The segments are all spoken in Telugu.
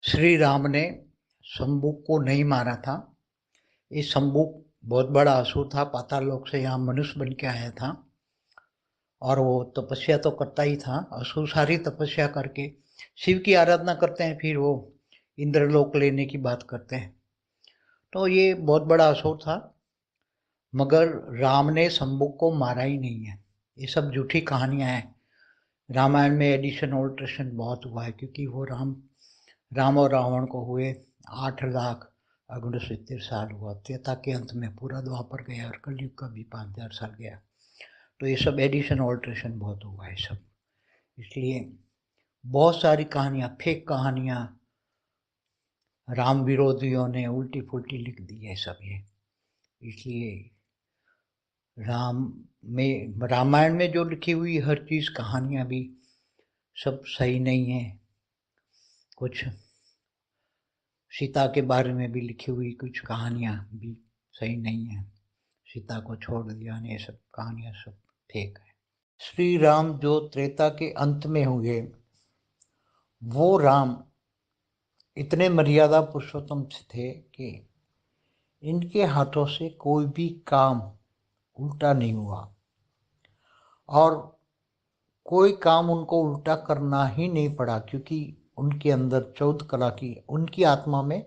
श्री राम ने शंबुक को नहीं मारा था। ये शंबुक बहुत बड़ा असुर था, पाताल लोक से यहाँ मनुष्य बन के आया था और वो तपस्या तो करता ही था। असुर सारी तपस्या करके शिव की आराधना करते हैं, फिर वो इंद्रलोक लेने की बात करते हैं। तो ये बहुत बड़ा असुर था, मगर राम ने शंबुक को मारा ही नहीं है। ये सब झूठी कहानियां हैं। रामायण में एडिशन ऑल्ट्रेशन बहुत हुआ है, क्योंकि वो राम और रावण को हुए 8,69,70 साल हुआ। त्रेता के अंत में पूरा द्वापर गया और कलयुग का भी 5,000 साल गया। तो ये सब एडिशन ऑल्ट्रेशन बहुत हुआ है सब, इसलिए बहुत सारी कहानियाँ, फेक कहानियाँ राम विरोधियों ने उल्टी फुल्टी लिख दी है सब ये। इसलिए रामायण में जो लिखी हुई हर चीज़ कहानियाँ भी सब सही नहीं है। कुछ सीता के बारे में भी लिखी हुई कुछ कहानियाँ भी सही नहीं है। सीता को छोड़ दिया, ये सब कहानियाँ सब फेक है। श्री राम जो त्रेता के अंत में हुए, वो राम इतने मर्यादा पुरुषोत्तम थे कि इनके हाथों से कोई भी काम उल्टा नहीं हुआ और कोई काम उनको उल्टा करना ही नहीं पड़ा, क्योंकि उनके अंदर 14 कला की, उनकी आत्मा में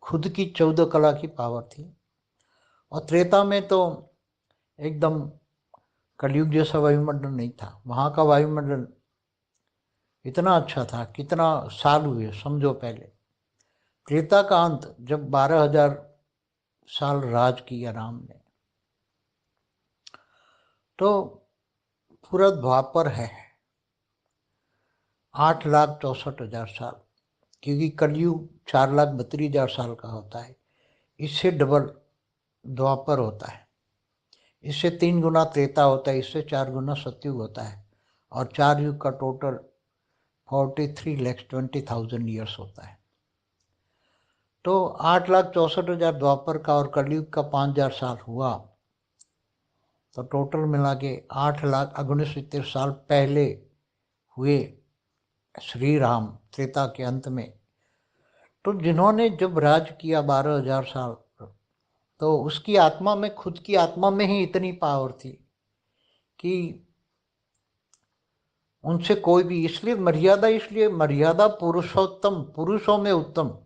खुद की 14 कला की पावर थी। और त्रेता में तो एकदम कलयुग जैसा वायुमंडल नहीं था। वहाँ का वायुमंडल इतना अच्छा था, कितना साल हुए समझो। पहले त्रेता का अंत जब 12,000 साल राज किया राम ने, तो पूरा द्वापर है 8,64,000 साल, क्योंकि कलयुग 4,32,000 साल का होता है। इससे डबल द्वापर होता है, इससे 3 गुना त्रेता होता है, इससे 4 गुना सतयुग होता है, और 4 युग का टोटल 43,20,000 ईयर्स होता है। तो 8,64,000 द्वापर का और कलयुग का 5,000 साल हुआ, तो टोटल मिला के 8,69,70 साल पहले हुए श्री राम त्रेता के अंत में। तो जिन्होंने जब राज किया 12,000 साल, तो उसकी आत्मा में, खुद की आत्मा में ही इतनी पावर थी कि उनसे कोई भी, इसलिए मर्यादा पुरुषोत्तम, पुरुषों में उत्तम।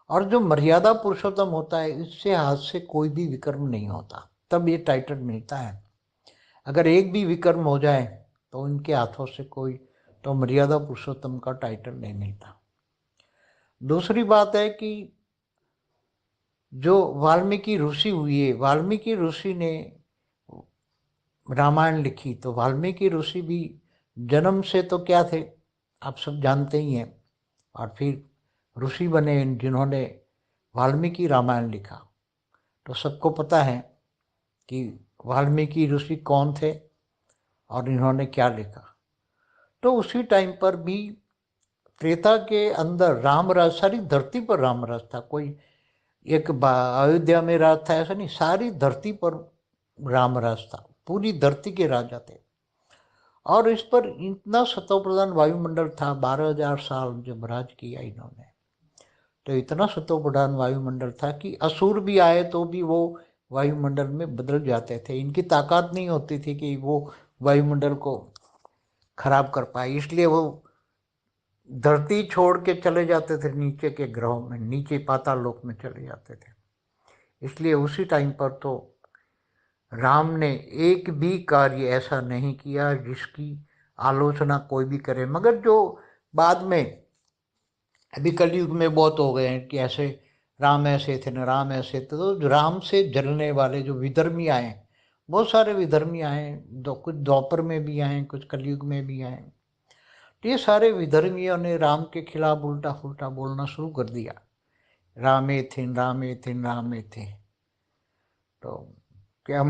और जो मर्यादा पुरुषोत्तम होता है, इससे हाथ से कोई भी विकर्म नहीं होता, तब ये टाइटल मिलता है। अगर एक भी विकर्म हो जाए तो इनके हाथों से कोई, तो मर्यादा पुरुषोत्तम का टाइटल नहीं मिलता। दूसरी बात है कि जो वाल्मीकि ऋषि हुए, वाल्मीकि ऋषि ने रामायण लिखी, तो वाल्मीकि ऋषि भी जन्म से तो क्या थे, आप सब जानते ही हैं। और फिर ऋषि बने जिन्होंने वाल्मीकि रामायण लिखा। तो सबको पता है कि वाल्मीकि ऋषि कौन थे और इन्होंने क्या लिखा। तो उसी टाइम पर भी त्रेता के अंदर रामराज, सारी धरती पर रामराज था। कोई एक अयोध्या में राज था ऐसा नहीं, सारी धरती पर रामराज था, पूरी धरती के राजा थे। और इस पर इतना सतो प्रधान वायुमंडल था, 12,000 साल जब राज किया इन्होंने, तो इतना सतो प्रधान वायुमंडल था कि असुर भी आए तो भी वो वायुमंडल में बदल जाते थे। इनकी ताकत नहीं होती थी कि वो वायुमंडल को खराब कर पाए, इसलिए वो धरती छोड़ के चले जाते थे नीचे के ग्रहों में, नीचे पाताल लोक में चले जाते थे। इसलिए उसी टाइम पर तो राम ने एक भी कार्य ऐसा नहीं किया जिसकी आलोचना कोई भी करे। मगर जो बाद में अभी कलयुग में बहुत हो गए हैं कि ऐसे राम ऐसे थे न राम ऐसे थे, तो राम से जलने वाले जो विधर्मी आए, बहुत सारे विधर्मी आए, कुछ द्वापर में भी आए, कुछ कलयुग में भी आए। तो ये सारे विधर्मियों ने राम के खिलाफ उल्टा फुल्टा बोलना शुरू कर दिया, रामे थे रामे थे रामे थे। तो क्या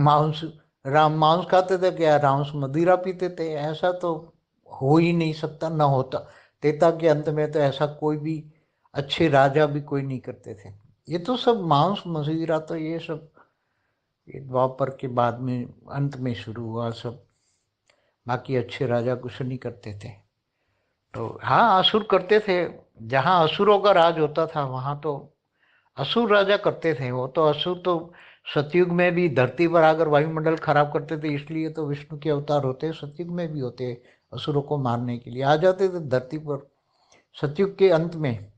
राम मांस खाते थे क्या, राम मदिरा पीते थे? ऐसा तो हो ही नहीं सकता, ना होता। त्रेता के अंत में तो ऐसा कोई भी अच्छे राजा भी कोई नहीं करते थे। ये तो सब मांस मदिरा, तो ये सब ये द्वापर के बाद में अंत में शुरू हुआ सब। बाकी अच्छे राजा कुछ नहीं करते थे। तो हाँ, असुर करते थे, जहाँ असुरों का राज होता था वहाँ तो असुर राजा करते थे। वो तो असुर तो सतयुग में भी धरती पर आकर वायुमंडल खराब करते थे, इसलिए तो विष्णु के अवतार होते, सतयुग में भी होते, असुरों को मारने के लिए आ जाते थे धरती पर। सतयुग के अंत में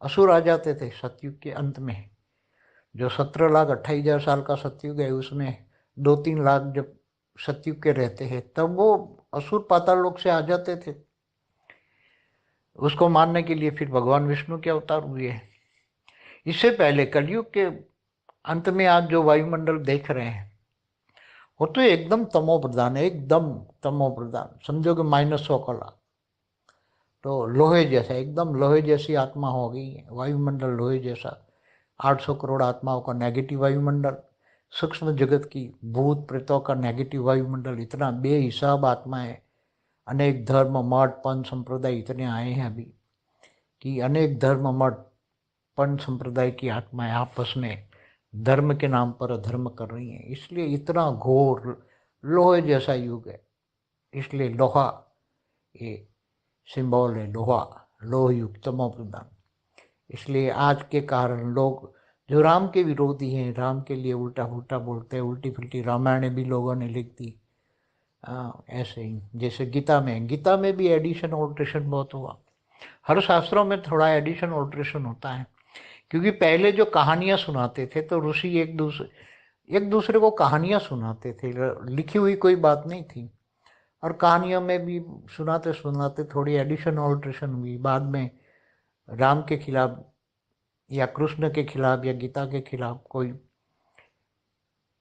असुर आ जाते थे, सतयुग के अंत में। जो 17,28,000 साल का सतयुग है, उसमें 2-3 लाख जब सतयुग के रहते हैं, तब वो असुर पाताल लोक से आ जाते थे उसको मारने के लिए। फिर भगवान विष्णु के अवतार हुए। इससे पहले कलयुग के अंत में आज जो वायुमंडल देख रहे हैं वो तो एकदम तमो प्रधान है, एकदम तमो प्रधान, समझो कि -100 कला। तो लोहे जैसा, एकदम लोहे जैसी आत्मा हो गई है वायुमंडल, लोहे जैसा। 800 करोड़ आत्माओं का नेगेटिव वायुमंडल, सूक्ष्म जगत की भूत प्रेतों का नेगेटिव वायुमंडल, इतना बेहिसाब आत्माएं। अनेक धर्म मठ पंच संप्रदाय इतने आए हैं अभी कि अनेक धर्म मठ पंच संप्रदाय की आत्माएं आपस में धर्म के नाम पर अधर्म कर रही हैं। इसलिए इतना घोर लोहे जैसा युग है। इसलिए लोहा ये सिंबल है, लोहा, लोह युग, तमो प्रधान। इसलिए आज के कारण लोग जो राम के विरोधी हैं, राम के लिए उल्टा पुल्टा बोलते हैं, उल्टी पुल्टी रामायण भी लोगों ने लिख दी। ऐसे ही जैसे गीता में भी एडिशन ऑल्ट्रेशन बहुत हुआ। हर शास्त्रों में थोड़ा एडिशन ऑल्ट्रेशन होता है, क्योंकि पहले जो कहानियां सुनाते थे तो ऋषि एक दूसरे को कहानियां सुनाते थे, लिखी हुई कोई बात नहीं थी। और कहानियों में भी सुनाते सुनाते थोड़ी एडिशन ऑल्ट्रेशन हुई। बाद में राम के खिलाफ या कृष्ण के खिलाफ या गीता के खिलाफ कोई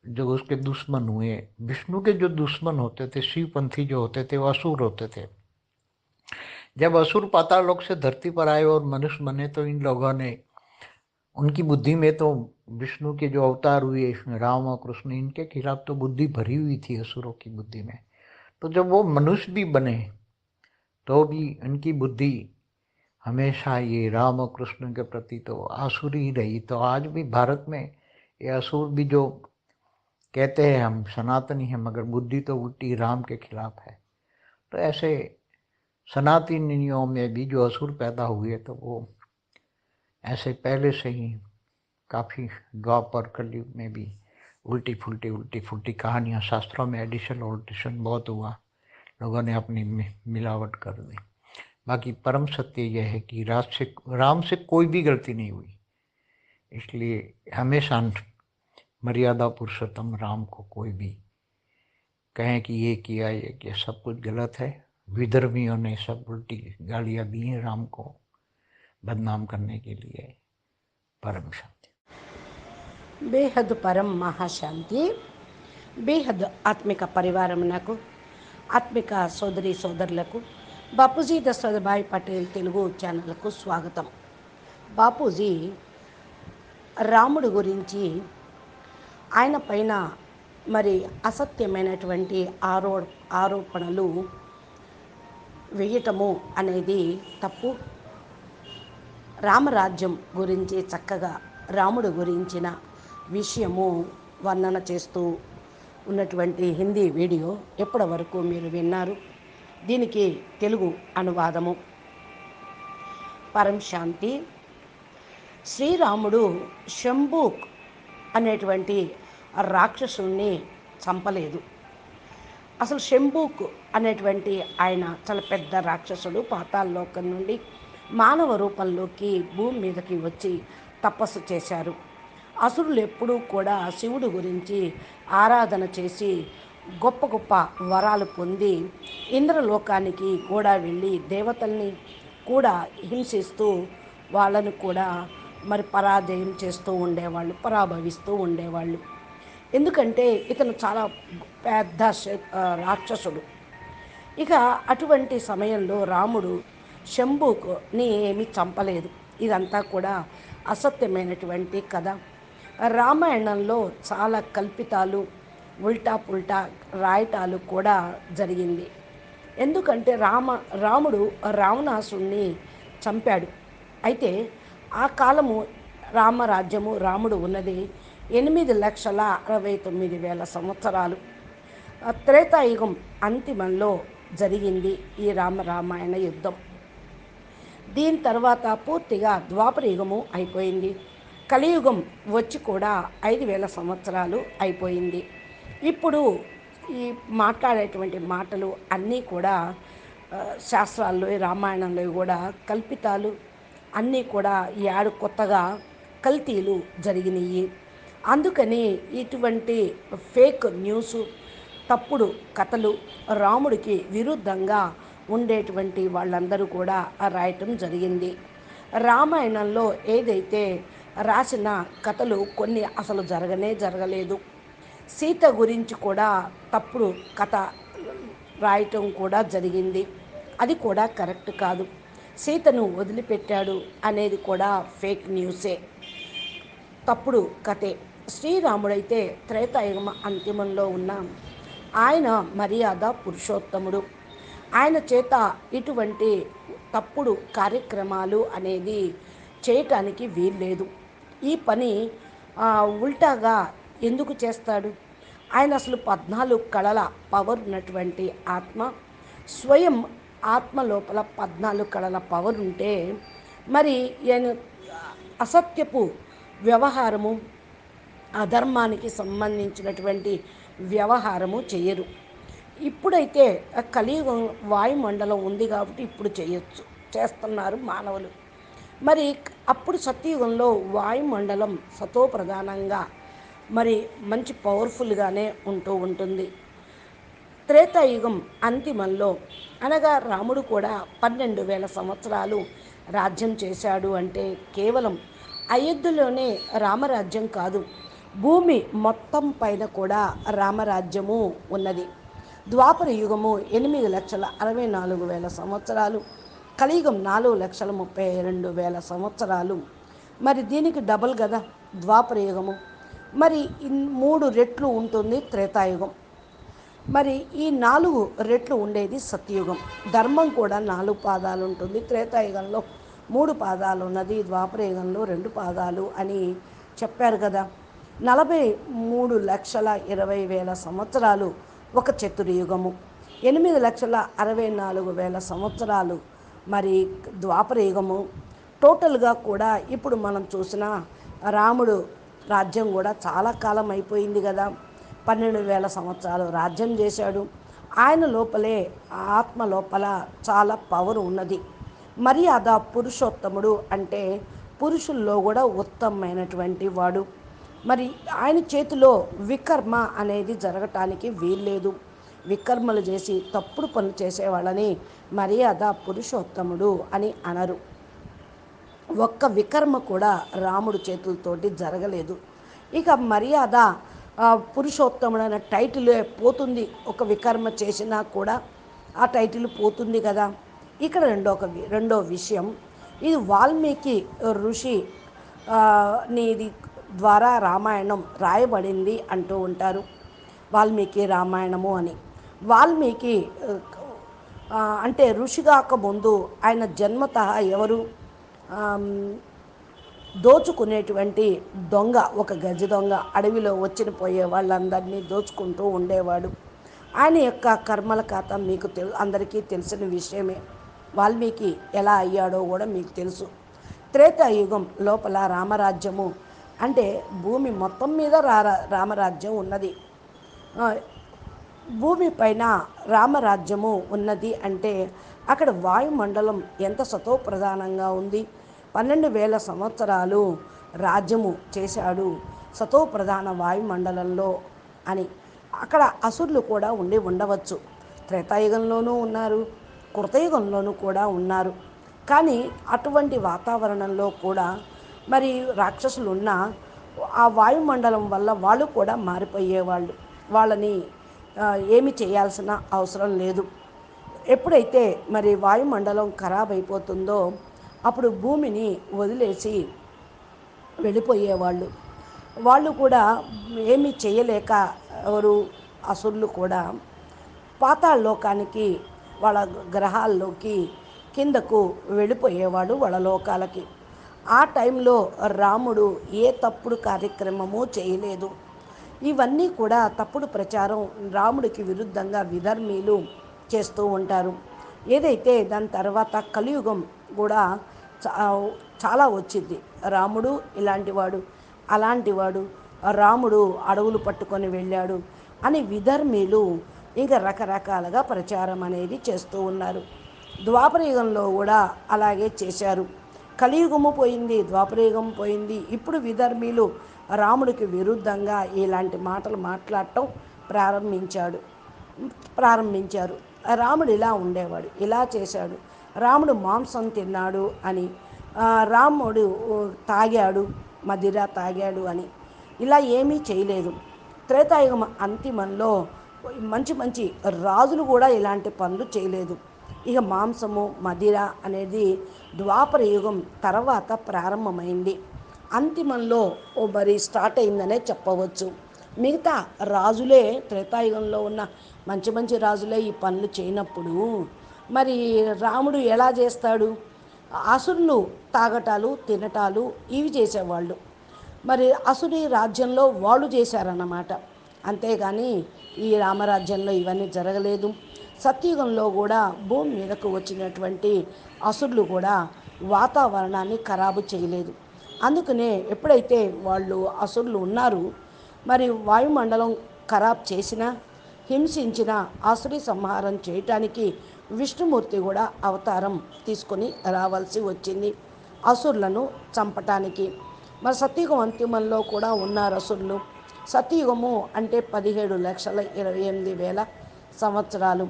जो उसके दुश्मन हुए, विष्णु के जो दुश्मन होते थे, शिवपंथी जो होते थे, वो असुर होते थे। जब असुर पाताल लोक से धरती पर आए और मनुष्य बने तो इन लोगों ने, उनकी बुद्धि में तो विष्णु के जो अवतार हुए इसमें राम और कृष्ण, इनके खिलाफ तो बुद्धि भरी हुई थी असुरों की बुद्धि में। तो जब वो मनुष्य भी बने तो भी इनकी बुद्धि हमेशा ये राम और कृष्ण के प्रति तो आसुरी ही रही। तो आज भी भारत में ये असुर भी जो कहते हैं हम सनातनी हैं, मगर बुद्धि तो उल्टी राम के खिलाफ है। तो ऐसे सनातनियों में भी जो असुर पैदा हुए तो वो ऐसे पहले से ही काफ़ी द्वापर कलयुग में भी उल्टी फुल्टी कहानियाँ, शास्त्रों में एडिशन ऑल्ट्रेशन बहुत हुआ, लोगों ने अपनी मिलावट कर दी। बाकी परम सत्य यह है कि राम से कोई भी गलती नहीं हुई। इसलिए हमेशा मर्यादा पुरुषोत्तम राम को कोई भी कहें कि ये किया, सब कुछ गलत है। विधर्मियों ने सब उल्टी गालियाँ दी हैं राम को बदनाम करने के लिए। परम शांति। బేహద్ పరం మహాశాంతి. బేహద్ ఆత్మిక పరివారమునకు, ఆత్మిక సోదరి సోదరులకు బాపూజీ దశరథభాయ్ పటేల్ తెలుగు ఛానల్కు స్వాగతం. బాపూజీ రాముడు గురించి ఆయన పైన మరి అసత్యమైనటువంటి ఆరోపణలు వేయటము అనేది తప్పు. రామరాజ్యం గురించి చక్కగా రాముడు గురించిన విషయము వర్ణన చేస్తూ ఉన్నటువంటి హిందీ వీడియో ఎప్పటి వరకు మీరు విన్నారు. దీనికి తెలుగు అనువాదము. పరం శాంతి. శ్రీరాముడు శంభూక్ అనేటువంటి రాక్షసుణ్ణి చంపలేదు. అసలు శంభూక్ అనేటువంటి ఆయన చాలా పెద్ద రాక్షసుడు. పాతాళలోకం నుండి మానవ రూపంలోకి భూమి మీదకి వచ్చి తపస్సు చేశారు. అసురులు ఎప్పుడూ కూడా శివుడు గురించి ఆరాధన చేసి గొప్ప గొప్ప వరాలు పొంది ఇంద్రలోకానికి కూడా వెళ్ళి దేవతల్ని కూడా హింసిస్తూ వాళ్ళను కూడా మరి పరాజయం చేస్తూ ఉండేవాళ్ళు, పరాభవిస్తూ ఉండేవాళ్ళు. ఎందుకంటే ఇతను చాలా పెద్ద రాక్షసుడు. ఇక అటువంటి సమయంలో రాముడు శంభుని ఏమీ చంపలేదు. ఇదంతా కూడా అసత్యమైనటువంటి కథ. రామాయణంలో చాలా కల్పితాలు, ఉల్టా పుల్టా రాయటాలు కూడా జరిగింది. ఎందుకంటే రాముడు రావణాసుని చంపాడు. అయితే ఆ కాలము రామరాజ్యము, రాముడు ఉన్నది 8,69,000 సంవత్సరాలు. త్రేతాయుగం అంతిమంలో జరిగింది ఈ రామాయణ యుద్ధం. దీని తర్వాత పూర్తిగా ద్వాపర యుగము అయిపోయింది. కలియుగం వచ్చి కూడా 5,000 సంవత్సరాలు అయిపోయింది. ఇప్పుడు ఈ మాట్లాడేటువంటి మాటలు అన్నీ కూడా శాస్త్రాల్లో రామాయణంలో కూడా కల్పితాలు, అన్నీ కూడా యాడు కొత్తగా కల్తీలు జరిగినాయి. అందుకని ఇటువంటి ఫేక్ న్యూస్, తప్పుడు కథలు, రాముడికి విరుద్ధంగా ఉండేటువంటి వాళ్ళందరూ కూడా రాయటం జరిగింది. రామాయణంలో ఏదైతే రాసిన కథలు కొన్ని అసలు జరగలేదు. సీత గురించి కూడా తప్పుడు కథ రాయటం కూడా జరిగింది. అది కూడా కరెక్ట్ కాదు. సీతను వదిలిపెట్టాడు అనేది కూడా ఫేక్ న్యూసే, తప్పుడు కథే. శ్రీరాముడైతే త్రేతాయుగం అంతిమంలో ఉన్న ఆయన మర్యాద పురుషోత్తముడు. ఆయన చేత ఇటువంటి తప్పుడు కార్యక్రమాలు అనేది చేయటానికి వీల్లేదు. ఈ పని ఉల్టాగా ఎందుకు చేస్తాడు? ఆయన అసలు 14 కళల పవర్ ఉన్నటువంటి ఆత్మ. స్వయం ఆత్మ లోపల 14 కళల పవర్ ఉంటే మరి అసత్యపు వ్యవహారము, అధర్మానికి సంబంధించినటువంటి వ్యవహారము చేయరు. ఇప్పుడైతే కలియుగం వాయుమండలం ఉంది కాబట్టి ఇప్పుడు చేస్తున్నారు మానవులు. మరి అప్పుడు సత్యయుగంలో వాయుమండలం సతోప్రధానంగా మరి మంచి పవర్ఫుల్గానే ఉంటూ ఉంటుంది. త్రేతాయుగం అంతిమంలో అనగా రాముడు కూడా 12,000 సంవత్సరాలు రాజ్యం చేశాడు అంటే కేవలం అయోధ్యలోనే రామరాజ్యం కాదు, భూమి మొత్తం పైన కూడా రామరాజ్యము ఉన్నది. ద్వాపర యుగము 8,64,000 సంవత్సరాలు, కలియుగం 4,32,000 సంవత్సరాలు. మరి దీనికి డబల్ కదా ద్వాపర యుగము. మరి 3 రెట్లు ఉంటుంది త్రేతాయుగం. మరి ఈ 4 రెట్లు ఉండేది సత్యయుగం. ధర్మం కూడా 4 పాదాలు ఉంటుంది. త్రేతాయుగంలో 3 పాదాలు ఉన్నది, ద్వాపర యుగంలో 2 పాదాలు అని చెప్పారు కదా. 43,20,000 సంవత్సరాలు ఒక చతుర్యుగము, 8,64,000 సంవత్సరాలు మరి ద్వాపర యుగము. టోటల్గా కూడా ఇప్పుడు మనం చూసిన రాముడు రాజ్యం కూడా చాలా కాలం అయిపోయింది కదా. 12,000 సంవత్సరాలు రాజ్యం చేశాడు. ఆయన లోపలే ఆత్మ లోపల చాలా పవర్ ఉన్నది. మర్యాద పురుషోత్తముడు అంటే పురుషుల్లో కూడా ఉత్తమమైనటువంటి వాడు. మరి ఆయన చేతిలో వికర్మ అనేది జరగటానికి వీల్లేదు. వికర్మలు చేసి తప్పుడు పనులు చేసేవాళ్ళని మర్యాద పురుషోత్తముడు అని అనరు. ఒక్క వికర్మ కూడా రాముడు చేతులతోటి జరగలేదు. ఇక మర్యాద పురుషోత్తముడు అనే టైటిల్ పోతుంది. ఒక వికర్మ చేసినా కూడా ఆ టైటిల్ పోతుంది కదా. ఇక్కడ రెండో విషయం, ఇది వాల్మీకి ఋషి నీది ద్వారా రామాయణం రాయబడింది అంటూ ఉంటారు. వాల్మీకి రామాయణము అని. వాల్మీకి అంటే ఋషిగాక ముందు ఆయన జన్మతః ఎవరు? దోచుకునేటువంటి దొంగ, ఒక గజ దొంగ. అడవిలో పోయే వాళ్ళందరినీ దోచుకుంటూ ఉండేవాడు. ఆయన యొక్క కర్మల ఖాతా మీకు అందరికీ తెలిసిన విషయమే. వాల్మీకి ఎలా అయ్యాడో కూడా మీకు తెలుసు. త్రేతాయుగం లోపల రామరాజ్యము అంటే భూమి మొత్తం మీద రామరాజ్యం ఉన్నది. భూమి పైన రామరాజ్యము ఉన్నది అంటే అక్కడ వాయుమండలం ఎంత సతోప్రధానంగా ఉంది. 12,000 సంవత్సరాలు రాజ్యము చేశాడు సతోప్రధాన వాయుమండలంలో అని. అక్కడ అసురులు కూడా ఉండవచ్చు. త్రేతాయుగంలోనూ ఉన్నారు, కృతయుగంలోనూ కూడా ఉన్నారు. కానీ అటువంటి వాతావరణంలో కూడా మరి రాక్షసులు ఉన్న ఆ వాయుమండలం వల్ల వాళ్ళు కూడా మారిపోయేవాళ్ళు. వాళ్ళని ఏమి చేయాల్సిన అవసరం లేదు. ఎప్పుడైతే మరి వాయుమండలం ఖరాబ్ అయిపోతుందో అప్పుడు భూమిని వదిలేసి వెళ్ళిపోయేవాళ్ళు. వాళ్ళు కూడా ఏమీ చేయలేక ఎవరు అసురులు కూడా పాతాళలోకానికి, వాళ్ళ గ్రహాల్లోకి కిందకు వెళ్ళిపోయేవాడు వాళ్ళ లోకాలకి. ఆ టైంలో రాముడు ఏ తప్పుడు కార్యక్రమము చేయలేదు. ఇవన్నీ కూడా తప్పుడు ప్రచారం, రాముడికి విరుద్ధంగా విధర్మీలు చేస్తూ ఉంటారు. ఏదైతే దాని తర్వాత కలియుగం కూడా చా చాలా వచ్చింది. రాముడు ఇలాంటివాడు, అలాంటివాడు, రాముడు అడవులు పట్టుకొని వెళ్ళాడు అని విధర్మీలు ఇంకా రకరకాలుగా ప్రచారం అనేది చేస్తూ ఉన్నారు. ద్వాపరయుగంలో కూడా అలాగే చేశారు. కలియుగము పోయింది, ద్వాపరయుగం పోయింది. ఇప్పుడు విధర్మీలు రాముడికి విరుద్ధంగా ఇలాంటి మాటలు మాట్లాడటం ప్రారంభించాడు ప్రారంభించారు. రాముడు ఇలా ఉండేవాడు, ఇలా చేశాడు, రాముడు మాంసం తిన్నాడు అని, రాముడు తాగాడు, మదిర తాగాడు అని, ఇలా ఏమీ చేయలేదు. త్రేతాయుగం అంతిమంలో మంచి మంచి రాజులు కూడా ఇలాంటి పనులు చేయలేదు. ఇక మాంసము మదిర అనేది ద్వాపర యుగం తర్వాత ప్రారంభమైంది. అంతిమంలో మరి స్టార్ట్ అయిందనే చెప్పవచ్చు. మిగతా రాజులే త్రేతాయుగంలో ఉన్న మంచి మంచి రాజులే ఈ పనులు చేయనప్పుడు మరి రాముడు ఎలా చేస్తాడు? అసురులు తాగటాలు తినటాలు ఇవి చేసేవాళ్ళు. మరి అసురి రాజ్యంలో వాళ్ళు చేశారన్నమాట. అంతేగాని ఈ రామరాజ్యంలో ఇవన్నీ జరగలేదు. సత్యుగంలో కూడా భూమి మీదకు వచ్చినటువంటి అసురులు కూడా వాతావరణాన్ని ఖరాబు చేయలేదు. అందుకనే ఎప్పుడైతే వాళ్ళు అసురులు ఉన్నారు, మరి వాయుమండలం ఖరాబ్ చేసిన, హింసించిన, అసురి సంహారం చేయటానికి విష్ణుమూర్తి కూడా అవతారం తీసుకొని రావాల్సి వచ్చింది అసురులను చంపటానికి. మరి సత్యుగం అంతిమంలో కూడా ఉన్నారు అసురులు. సత్యుగము అంటే 17,28,000 సంవత్సరాలు.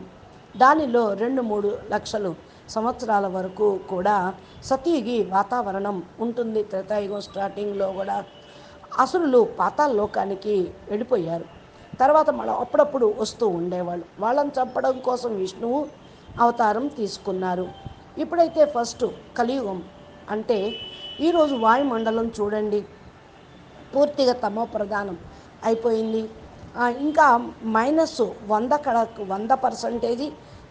దానిలో 2-3 లక్షలు సంవత్సరాల వరకు కూడా సత్యుగి వాతావరణం ఉంటుంది. త్రేతాయుగం స్టార్టింగ్లో కూడా అసురులు పాతాళ లోకానికి వెళ్ళిపోయారు. తర్వాత మళ్ళీ అప్పుడప్పుడు వస్తూ ఉండేవాళ్ళు. వాళ్ళని చంపడం కోసం విష్ణువు అవతారం తీసుకున్నారు. ఇప్పుడైతే ఫస్ట్ కలియుగం అంటే ఈరోజు వాయుమండలం చూడండి, పూర్తిగా తమో ప్రధానం అయిపోయింది. ఇంకా -100%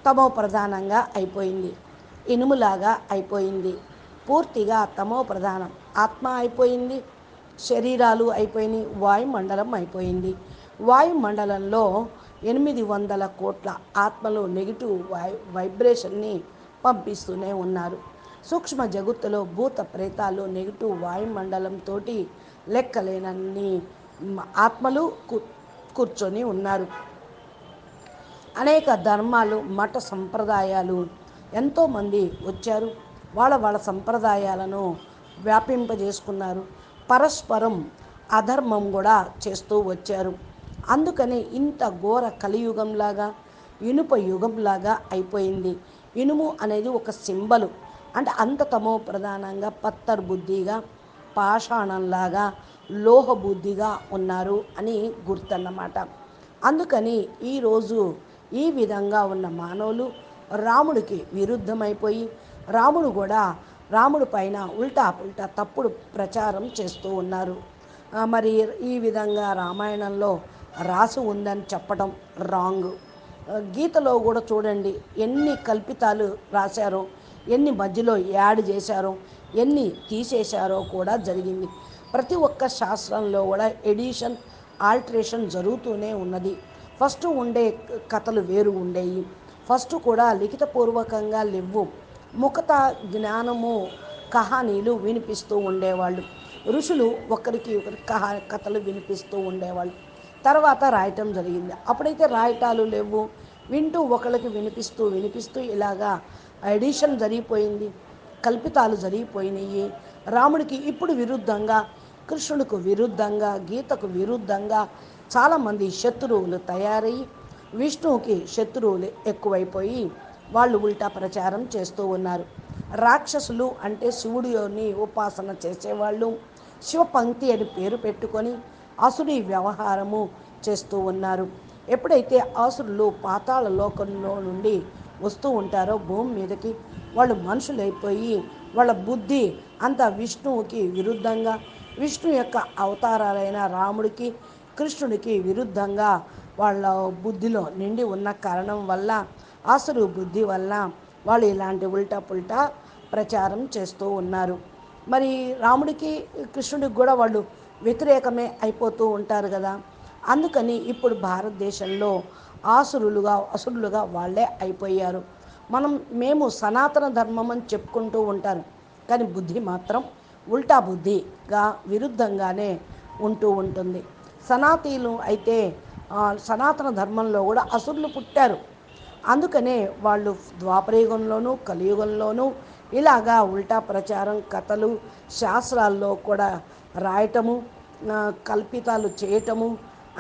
తమో ప్రధానంగా అయిపోయింది. ఇనుములాగా అయిపోయింది. పూర్తిగా తమో ప్రధానం. ఆత్మ అయిపోయింది, శరీరాలు అయిపోయినాయి, వాయుమండలం అయిపోయింది. వాయుమండలంలో 800 కోట్ల ఆత్మలు నెగిటివ్ వైబ్రేషన్ని పంపిస్తూనే ఉన్నారు. సూక్ష్మ జగత్తులో భూత ప్రేతాలు నెగిటివ్ వాయుమండలంతో లెక్కలేనన్ని ఆత్మలు కూర్చొని ఉన్నారు. అనేక ధర్మాలు, మత సంప్రదాయాలు ఎంతోమంది వచ్చారు. వాళ్ళ సంప్రదాయాలను వ్యాపింపజేసుకున్నారు. పరస్పరం అధర్మం కూడా చేస్తూ వచ్చారు. అందుకని ఇంత ఘోర కలియుగంలాగా, ఇనుప యుగంలాగా అయిపోయింది. ఇనుము అనేది ఒక సింబలు. అంటే అంత తమో ప్రధానంగా పత్తర్ బుద్ధిగా, పాషాణంలాగా, లోహ బుద్ధిగా ఉన్నారు అని గుర్తన్నమాట. అందుకని ఈరోజు ఈ విధంగా ఉన్న మానవులు రాముడికి విరుద్ధమైపోయి, రాముడు కూడా రాముడి పైన ఉల్టా పుల్టా తప్పుడు ప్రచారం చేస్తూ ఉన్నారు. మరి ఈ విధంగా రామాయణంలో రాసి ఉందని చెప్పడం రాంగ్. గీతలో కూడా చూడండి ఎన్ని కల్పితాలు రాశారో, ఎన్ని మధ్యలో యాడ్ చేశారో, ఎన్ని తీసేశారో కూడా జరిగింది. ప్రతి ఒక్క శాస్త్రంలో కూడా ఎడిషన్, ఆల్టరేషన్ జరుగుతూనే ఉన్నది. ఫస్ట్ ఉండే కథలు వేరు ఉండేవి. ఫస్ట్ కూడా లిఖితపూర్వకంగా లేవు. ముఖత జ్ఞానము, కహానీలు వినిపిస్తూ ఉండేవాళ్ళు. ఋషులు ఒకరికి కథలు వినిపిస్తూ ఉండేవాళ్ళు. తర్వాత రాయటం జరిగింది. అప్పుడైతే రాయటాలు లేవు. వింటూ ఒకరికి వినిపిస్తూ ఇలాగా ఎడిషన్ జరిగిపోయింది. కల్పితాలు జరిగిపోయినాయి. రాముడికి ఇప్పుడు విరుద్ధంగా, కృష్ణుడికి విరుద్ధంగా, గీతకు విరుద్ధంగా చాలామంది శత్రువులు తయారయ్యి విష్ణువుకి శత్రువులు ఎక్కువైపోయి వాళ్ళు ఉల్టా ప్రచారం చేస్తూ ఉన్నారు. రాక్షసులు అంటే శివుడిని ఉపాసన చేసేవాళ్ళు, శివపంక్తి అని పేరు పెట్టుకొని అసురి వ్యవహారము చేస్తూ ఉన్నారు. ఎప్పుడైతే అసురులు పాతాళ లోకంలో నుండి వస్తూ ఉంటారో భూమి మీదకి, వాళ్ళు మనుషులైపోయి వాళ్ళ బుద్ధి అంతా విష్ణువుకి విరుద్ధంగా, విష్ణు యొక్క అవతారాలైన రాముడికి, కృష్ణుడికి విరుద్ధంగా వాళ్ళ బుద్ధిలో నిండి ఉన్న కారణం వల్ల, అసురు బుద్ధి వల్ల వాళ్ళు ఇలాంటి ఉల్టా పుల్టా ప్రచారం చేస్తూ ఉన్నారు. మరి రాముడికి, కృష్ణుడికి కూడా వాళ్ళు వ్యతిరేకమే అయిపోతూ ఉంటారు కదా. అందుకని ఇప్పుడు భారతదేశంలో అసురులుగా వాళ్ళే అయిపోయారు. మనం మేము సనాతన ధర్మం అని చెప్పుకుంటూ ఉంటారు, కానీ బుద్ధి మాత్రం ఉల్టా బుద్ధిగా విరుద్ధంగానే ఉంటూ ఉంటుంది. సనాతీయులు అయితే సనాతన ధర్మంలో కూడా అసురులు పుట్టారు. అందుకనే వాళ్ళు ద్వాపరయుగంలోనూ కలియుగంలోనూ ఇలాగా ఉల్టా ప్రచారం, కథలు, శాస్త్రాల్లో కూడా రాయటము, కల్పితాలు చేయటము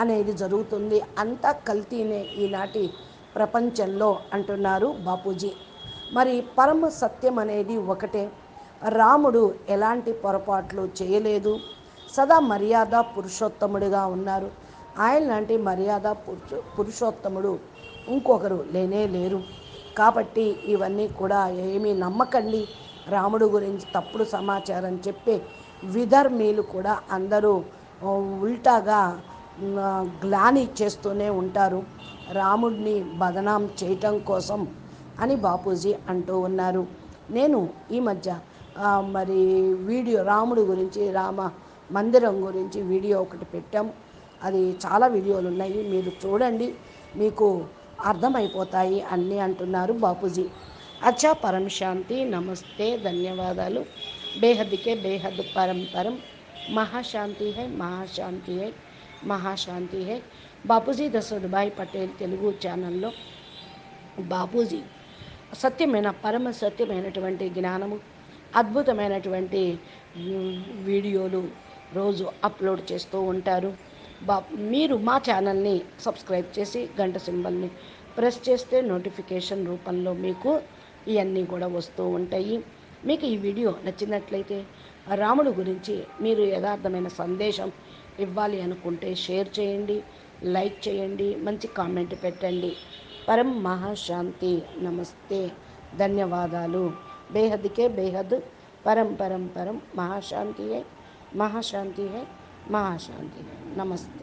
అనేది జరుగుతుంది. అంతా కల్తీనే ఈనాటి ప్రపంచంలో అంటున్నారు బాపూజీ. మరి పరమ సత్యం అనేది ఒకటే. రాముడు ఎలాంటి పొరపాట్లు చేయలేదు, సదా మర్యాద పురుషోత్తముడిగా ఉన్నారు. ఆయన లాంటి మర్యాద పురుషోత్తముడు ఇంకొకరు లేనే లేరు. కాబట్టి ఇవన్నీ కూడా ఏమీ నమ్మకండి. రాముడు గురించి తప్పుడు సమాచారం చెప్పే విధర్మీలు కూడా అందరూ ఉల్టాగా గ్లాని చేస్తూనే ఉంటారు, రాముడిని బదనాం చేయటం కోసం అని బాపూజీ అంటూ ఉన్నారు. నేను ఈ మధ్య మరి వీడియో రాముడి గురించి, రామ మందిరం గురించి వీడియో ఒకటి పెట్టాం. అది చాలా వీడియోలు ఉన్నాయి, మీరు చూడండి, మీకు అర్థమైపోతాయి అన్నీ అంటున్నారు బాపూజీ. అచ్చా, పరం శాంతి, నమస్తే, ధన్యవాదాలు. బేహద్కే బేహద్ పరం పరం, మహాశాంతి హై, మహాశాంతి హై, మహాశాంతి హై. బాపూజీ దశరథభాయ్ పటేల్ తెలుగు ఛానల్లో బాపూజీ సత్యమైన పరమ సత్యమైనటువంటి జ్ఞానము, అద్భుతమైనటువంటి వీడియోలు రోజు అప్లోడ్ చేస్తూ ఉంటారు. మీరు మా ఛానల్ని సబ్స్క్రైబ్ చేసి గంట సింబల్ని ప్రెస్ చేస్తే నోటిఫికేషన్ రూపంలో మీకు ఇవన్నీ కూడా వస్తూ ఉంటాయి. మీకు ఈ వీడియో నచ్చినట్లయితే, రాముడు గురించి మీరు యథార్థమైన సందేశం ఇవ్వాలి అనుకుంటే షేర్ చేయండి, లైక్ చేయండి, మంచి కామెంట్ పెట్టండి. పరం మహాశాంతి, నమస్తే, ధన్యవాదాలు. బేహద్కే బేహద్ పరం పరం పరం, మహాశాంతి హై, మహాశాంతి హై, మహాశాంతి హై. నమస్తే.